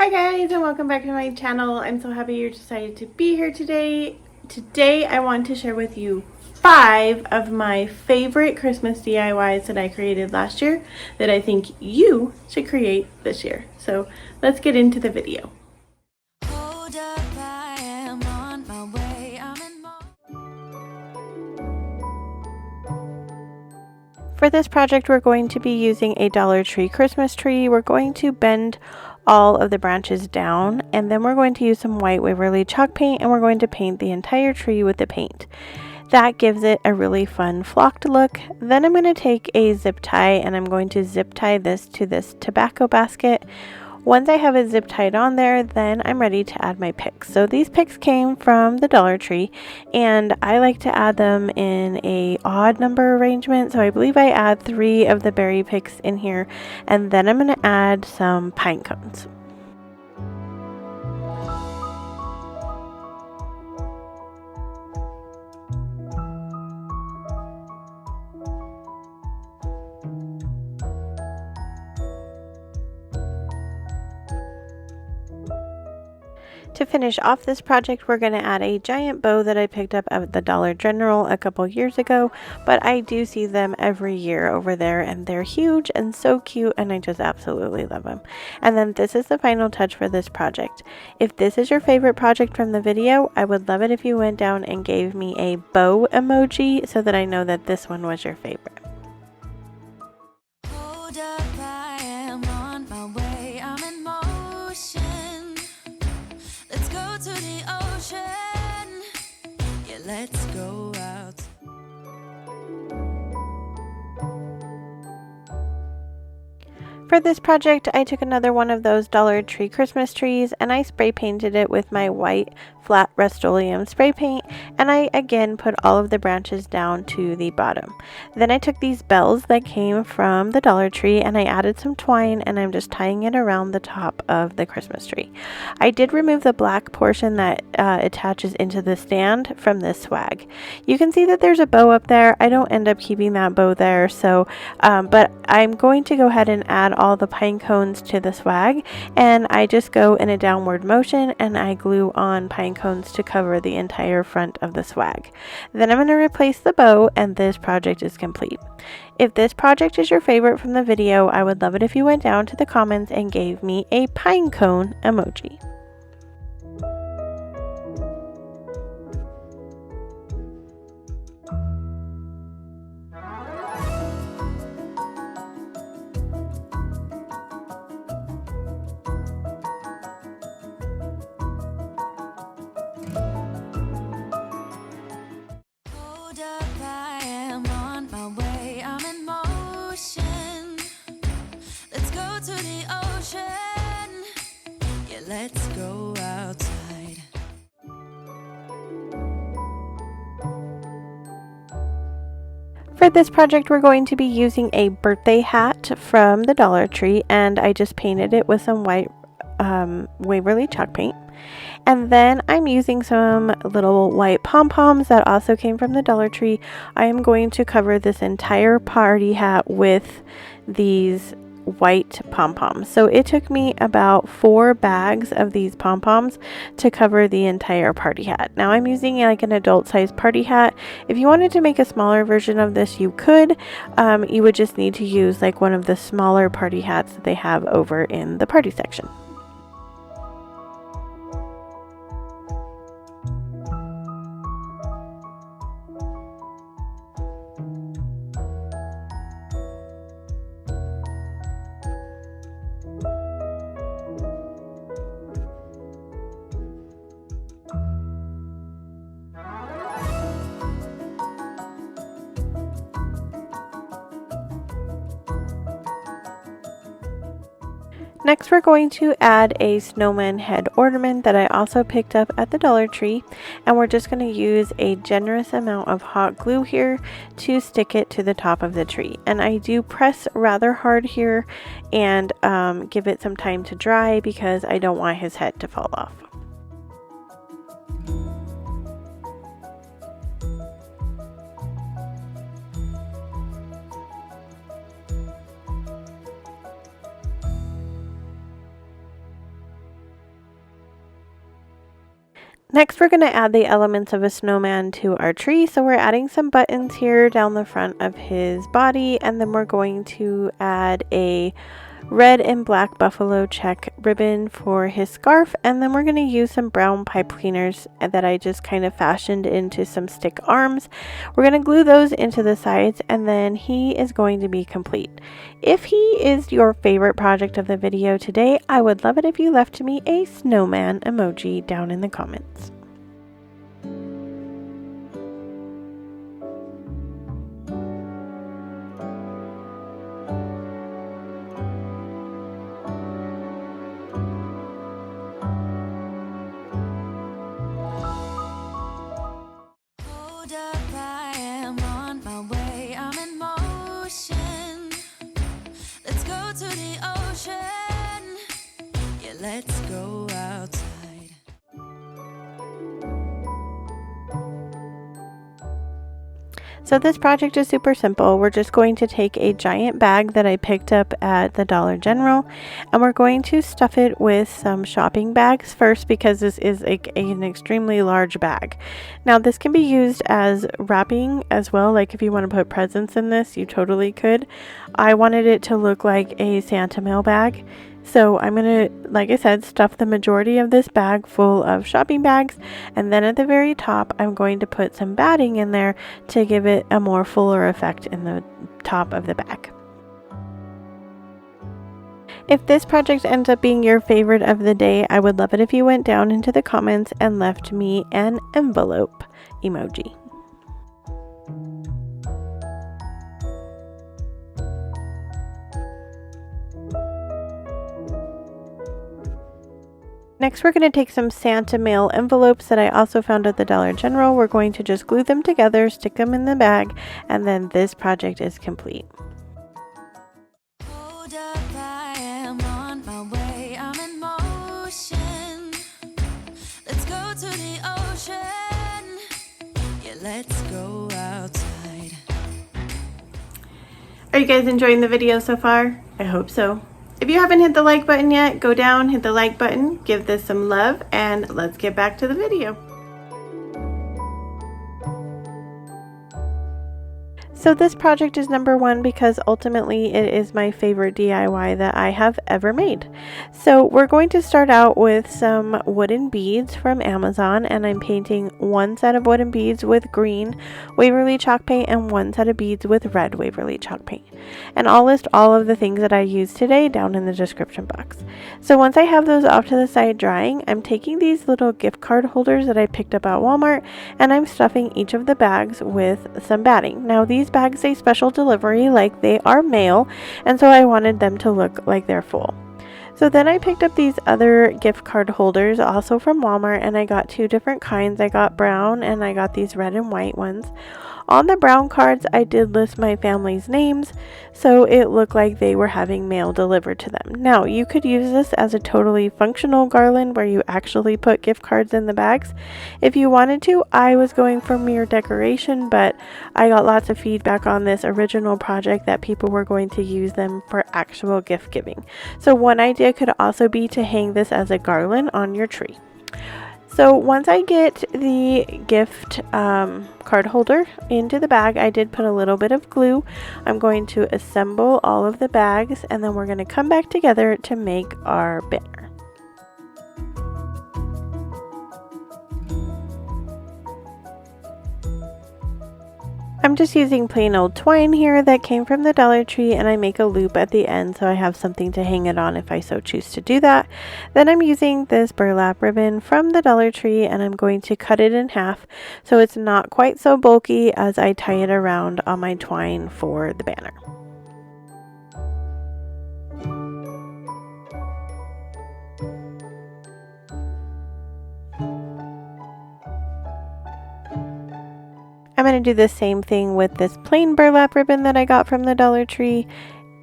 Hi guys, and welcome back to my channel. I'm so happy you decided to be here today. Today I want to share with you 5 of my favorite Christmas DIYs that I created last year that I think you should create this year. So let's get into the video. Hold up, I am on my way. For this project, we're going to be using a Dollar Tree Christmas tree. We're going to bend all of the branches down, and then we're going to use some white Waverly chalk paint, and we're going to paint the entire tree with the paint. That gives it a really fun flocked look. Then I'm going to take a zip tie, and I'm going to zip tie this to this tobacco basket. Once I have it zip tied on there, then I'm ready to add my picks. So these picks came from the Dollar Tree, and I like to add them in a odd number arrangement. So I believe I add 3 of the berry picks in here, and then I'm going to add some pine cones. To finish off this project, we're going to add a giant bow that I picked up at the Dollar General a couple years ago, but I do see them every year over there, and they're huge and so cute, and I just absolutely love them. And then this is the final touch for this project. If this is your favorite project from the video, I would love it if you went down and gave me a bow emoji so that I know that this one was your favorite. Hold up, I am on my way. I'm in motion. Let's go to the ocean. Yeah, let's go out. For this project, I took another one of those Dollar Tree Christmas trees, and I spray painted it with my white flat Rust-o-lumn spray paint, and I again put all of the branches down to the bottom. Then I took these bells that came from the Dollar Tree, and I added some twine, and I'm just tying it around the top of the Christmas tree. I did remove the black portion that attaches into the stand from this swag. You can see that there's a bow up there. I don't end up keeping that bow there, so but I'm going to go ahead and add all the pine cones to the swag, and I just go in a downward motion and I glue on pine cones to cover the entire front of the swag. Then I'm going to replace the bow, and this project is complete. If this project is your favorite from the video, I would love it if you went down to the comments and gave me a pine cone emoji. Hold up, I am on my way. I'm in motion. Let's go to the ocean. Yeah, let's go outside. For this project, we're going to be using a birthday hat from the Dollar Tree, and I just painted it with some white Waverly chalk paint. And then I'm using some little white pom-poms that also came from the Dollar Tree. I am going to cover this entire party hat with these white pom-poms. So it took me about 4 bags of these pom-poms to cover the entire party hat. Now I'm using like an adult size party hat. If you wanted to make a smaller version of this, you could. You would just need to use like one of the smaller party hats that they have over in the party section. Next, we're going to add a snowman head ornament that I also picked up at the Dollar Tree, and we're just going to use a generous amount of hot glue here to stick it to the top of the tree. And I do press rather hard here and give it some time to dry because I don't want his head to fall off. Next, we're going to add the elements of a snowman to our tree. So we're adding some buttons here down the front of his body, and then we're going to add a red and black buffalo check ribbon for his scarf, and then we're going to use some brown pipe cleaners that I just kind of fashioned into some stick arms. We're going to glue those into the sides, and then he is going to be complete. If he is your favorite project of the video today, I would love it if you left me a snowman emoji down in the comments. Hold up, I am on my way, I'm in motion. Let's go to the ocean. Yeah, let's go outside. So this project is super simple. We're just going to take a giant bag that I picked up at the Dollar General, and we're going to stuff it with some shopping bags first, because this is an extremely large bag. Now this can be used as wrapping as well, like if you want to put presents in this, you totally could. I wanted it to look like a Santa mail bag. So I'm going to, like I said, stuff the majority of this bag full of shopping bags, and then at the very top I'm going to put some batting in there to give it a more fuller effect in the top of the bag. If this project ends up being your favorite of the day, I would love it if you went down into the comments and left me an envelope emoji. Next, we're going to take some Santa mail envelopes that I also found at the Dollar General. We're going to just glue them together, stick them in the bag, and then this project is complete. Hold up, I am on my way, I'm in motion. Let's go to the ocean. Yeah, let's go outside. Are you guys enjoying the video so far? I hope so. If you haven't hit the like button yet, go down, hit the like button, give this some love, and let's get back to the video. So this project is number one because ultimately it is my favorite DIY that I have ever made. So we're going to start out with some wooden beads from Amazon, and I'm painting one set of wooden beads with green Waverly chalk paint and one set of beads with red Waverly chalk paint. And I'll list all of the things that I used today down in the description box. So once I have those off to the side drying, I'm taking these little gift card holders that I picked up at Walmart, and I'm stuffing each of the bags with some batting. Now these bags say special delivery, like they are mail, and so I wanted them to look like they're full. So then I picked up these other gift card holders also from Walmart, and I got two different kinds. I got brown and I got these red and white ones. On the brown cards, I did list my family's names, so it looked like they were having mail delivered to them. Now, you could use this as a totally functional garland where you actually put gift cards in the bags. If you wanted to, I was going for mere decoration, but I got lots of feedback on this original project that people were going to use them for actual gift giving. So one idea could also be to hang this as a garland on your tree. So once I get the gift card holder into the bag, I did put a little bit of glue. I'm going to assemble all of the bags, and then we're going to come back together to make our banner. I'm just using plain old twine here that came from the Dollar Tree, and I make a loop at the end so I have something to hang it on if I so choose to do that. Then I'm using this burlap ribbon from the Dollar Tree, and I'm going to cut it in half so it's not quite so bulky as I tie it around on my twine for the banner. I'm going to do the same thing with this plain burlap ribbon that I got from the Dollar Tree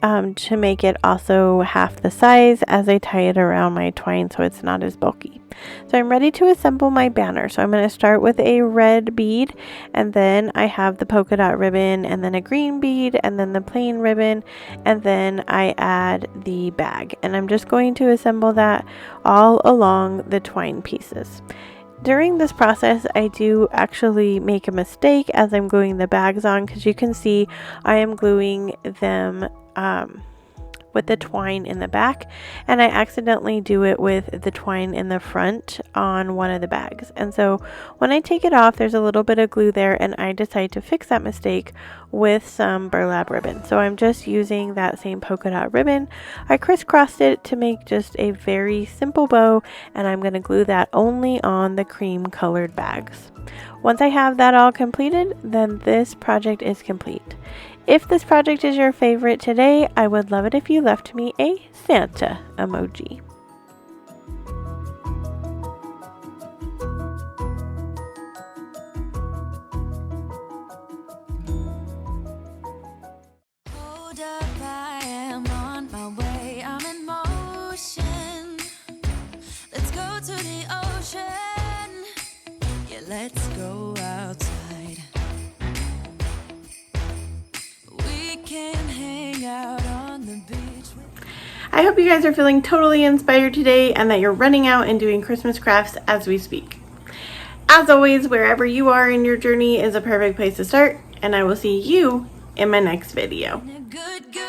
to make it also half the size as I tie it around my twine so it's not as bulky. So I'm ready to assemble my banner. So I'm going to start with a red bead, and then I have the polka dot ribbon, and then a green bead, and then the plain ribbon, and then I add the bag. And I'm just going to assemble that all along the twine pieces. During this process, I do actually make a mistake as I'm gluing the bags on, because you can see I am gluing them with the twine in the back, and I accidentally do it with the twine in the front on one of the bags. And so when I take it off, there's a little bit of glue there, and I decide to fix that mistake with some burlap ribbon. So I'm just using that same polka dot ribbon. I crisscrossed it to make just a very simple bow, and I'm going to glue that only on the cream colored bags. Once I have that all completed, then this project is complete. If this project is your favorite today, I would love it if you left me a Santa emoji. Hold up, I am on my way, I'm in motion. Let's go to the ocean. Yeah, let's go outside. We can hang out on the beach. I hope you guys are feeling totally inspired today and that you're running out and doing Christmas crafts as we speak. As always, wherever you are in your journey is a perfect place to start, and I will see you in my next video. Good, good.